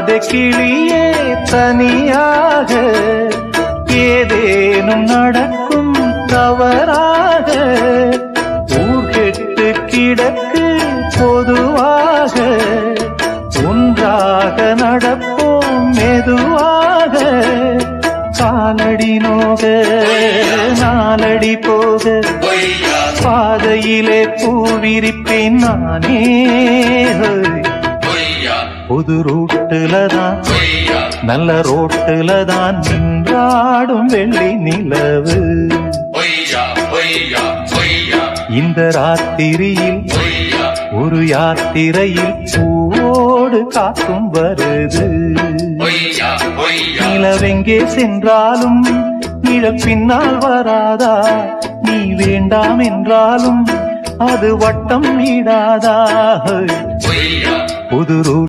ராதை கிளியே தனியாக ஏதேனும் நடக்கும் தவறாக ஊர் கெட்டு கிடக்கு பொதுவாக ஒன்றாக நடப்போம் மெதுவாக காலடி நோக நாலடி போக பாதையிலே பூவிரிப்பேன் நானே புது ரூட்டுலதான் நல்ல ரோட்டுலதான் நின்றாடும் வெள்ளி நிலவு இந்த ராத்திரியில் ஒரு யாத்திரையில் பூவோடு காக்கும் வருது நிலவெங்கே சென்றாலும் நிழல் பின்னால் வராதா நீ வேண்டாம் என்றாலும் அது வட்டம் இடாதா புது